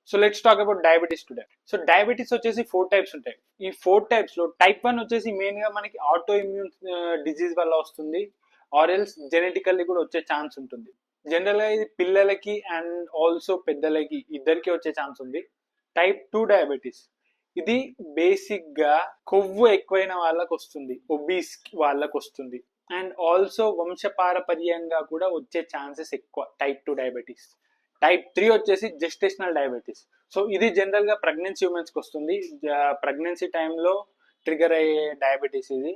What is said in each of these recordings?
So let's talk about diabetes today. So diabetes వచ్చేసి 4 types ఉంటాయి. ఈ 4 టైప్స్ లో టైప్ 1 వచ్చేసి మెయిన్ గా మనకి ఆటో ఇమ్యూన్ డిజీజ్ వల్ల వస్తుంది, ఆర్ ఎల్స్ జెనెటికల్లీ కూడా వచ్చే ఛాన్స్ ఉంటుంది. జనరల్ గా ఇది పిల్లలకి అండ్ ఆల్సో పెద్దలకి ఇద్దరికి వచ్చే ఛాన్స్ ఉంది. టైప్ 2 డయాబెటీస్ ఇది బేసిక్ గా కొవ్వు ఎక్కువైన వాళ్ళకి వస్తుంది, ఒబీస్ వాళ్ళకి వస్తుంది, అండ్ ఆల్సో వంశపారపర్యంగా కూడా వచ్చే ఛాన్సెస్ ఎక్కువ టైప్ 2 డయాబెటీస్. టైప్ 3 వచ్చేసి జెస్టేషనల్ డయాబెటీస్. సో ఇది జనరల్ గా ప్రెగ్నెన్సీ ఉమెన్స్ కి వస్తుంది, ప్రెగ్నెన్సీ టైంలో ట్రిగర్ అయ్యే డయాబెటీస్ ఇది.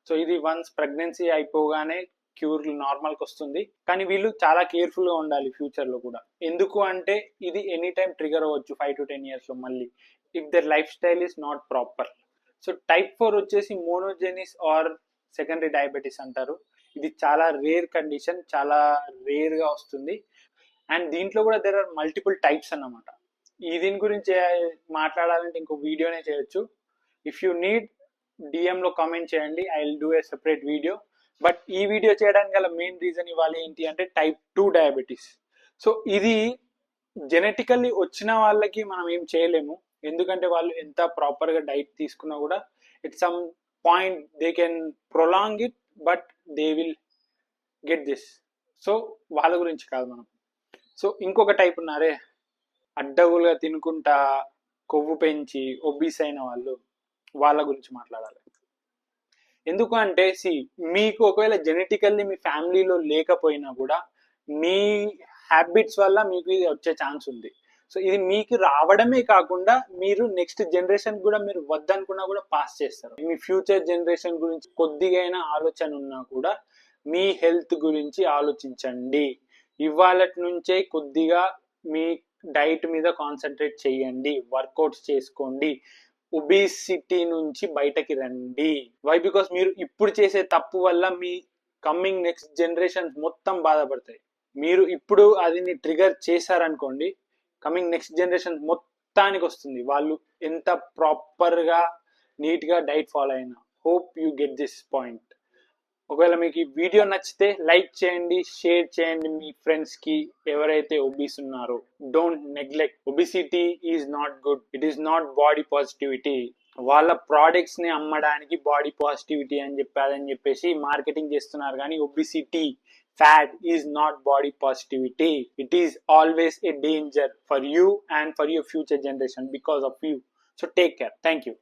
సో ఇది వన్స్ ప్రెగ్నెన్సీ అయిపోగానే క్యూర్ నార్మల్ కి వస్తుంది, కానీ వీళ్ళు చాలా కేర్ఫుల్ గా ఉండాలి ఫ్యూచర్ లో కూడా. ఎందుకు అంటే ఇది ఎనీ టైం ట్రిగర్ అవ్వచ్చు 5 to 10 years లో మళ్ళీ, if their life style is not proper. So type 4 వచ్చేసి మోనోజెనిస్ ఆర్ సెకండరీ డయాబెటీస్ అంటారు. ఇది చాలా రేర్ కండిషన్, చాలా రేర్ గా వస్తుంది, అండ్ దీంట్లో కూడా దెర్ ఆర్ మల్టిపుల్ టైప్స్ అన్నమాట. దీని గురించి మాట్లాడాలంటే ఇంకో వీడియోనే చేయొచ్చు. ఇఫ్ యూ నీడ్ డిఎంలో కామెంట్ చేయండి, I will do a separate video. But ఈ వీడియో చేయడానికి గల మెయిన్ రీజన్ ఇవాళ ఏంటి అంటే టైప్ 2 డయాబెటీస్. సో ఇది జెనెటికల్లీ వచ్చిన వాళ్ళకి మనం ఏం చేయలేము, ఎందుకంటే వాళ్ళు ఎంత ప్రాపర్గా డైట్ తీసుకున్నా కూడా it some point they can prolong it, but they will get this. So వాళ్ళ గురించి కాదు మనం. సో ఇంకొక టైప్ ఉన్నారే, అడ్డగులుగా తినుకుంటా కొవ్వు పెంచి ఒబీస్ అయిన వాళ్ళు, వాళ్ళ గురించి మాట్లాడాలి. ఎందుకు అంటే మీకు ఒకవేళ జెనెటికల్లీ మీ ఫ్యామిలీలో లేకపోయినా కూడా మీ హ్యాబిట్స్ వల్ల మీకు ఇది వచ్చే ఛాన్స్ ఉంది. సో ఇది మీకు రావడమే కాకుండా మీరు నెక్స్ట్ జనరేషన్ కూడా మీరు వద్దనుకున్నా కూడా పాస్ చేస్తారు. మీ ఫ్యూచర్ జనరేషన్ గురించి కొద్దిగా ఆలోచన ఉన్నా కూడా మీ హెల్త్ గురించి ఆలోచించండి. ఇవాళ నుంచే కొద్దిగా మీ డైట్ మీద కాన్సన్ట్రేట్ చేయండి, వర్కౌట్స్ చేసుకోండి, ఒబేసిటీ నుంచి బయటకి రండి. వై? బికాస్ మీరు ఇప్పుడు చేసే తప్పు వల్ల మీ కమ్మింగ్ నెక్స్ట్ జనరేషన్ మొత్తం బాధపడతాయి. మీరు ఇప్పుడు అది ట్రిగర్ చేశారనుకోండి, కమింగ్ నెక్స్ట్ జనరేషన్ మొత్తానికి వస్తుంది, వాళ్ళు ఎంత ప్రాపర్గా నీట్గా డైట్ ఫాలో అయినా. Hope you get this point. ఒకవేళ మీకు ఈ వీడియో నచ్చితే లైక్ చేయండి, షేర్ చేయండి మీ ఫ్రెండ్స్కి ఎవరైతే ఒబీస్ ఉన్నారో. Don't neglect, obesity is not good, it is not body positivity. వాళ్ళ ప్రోడక్ట్స్ని అమ్మడానికి బాడీ పాజిటివిటీ అని చెప్పేసి మార్కెటింగ్ చేస్తున్నారు, కానీ obesity, fat is not body positivity. It is always a danger for you and for your future generation because of you. So take care. Thank you.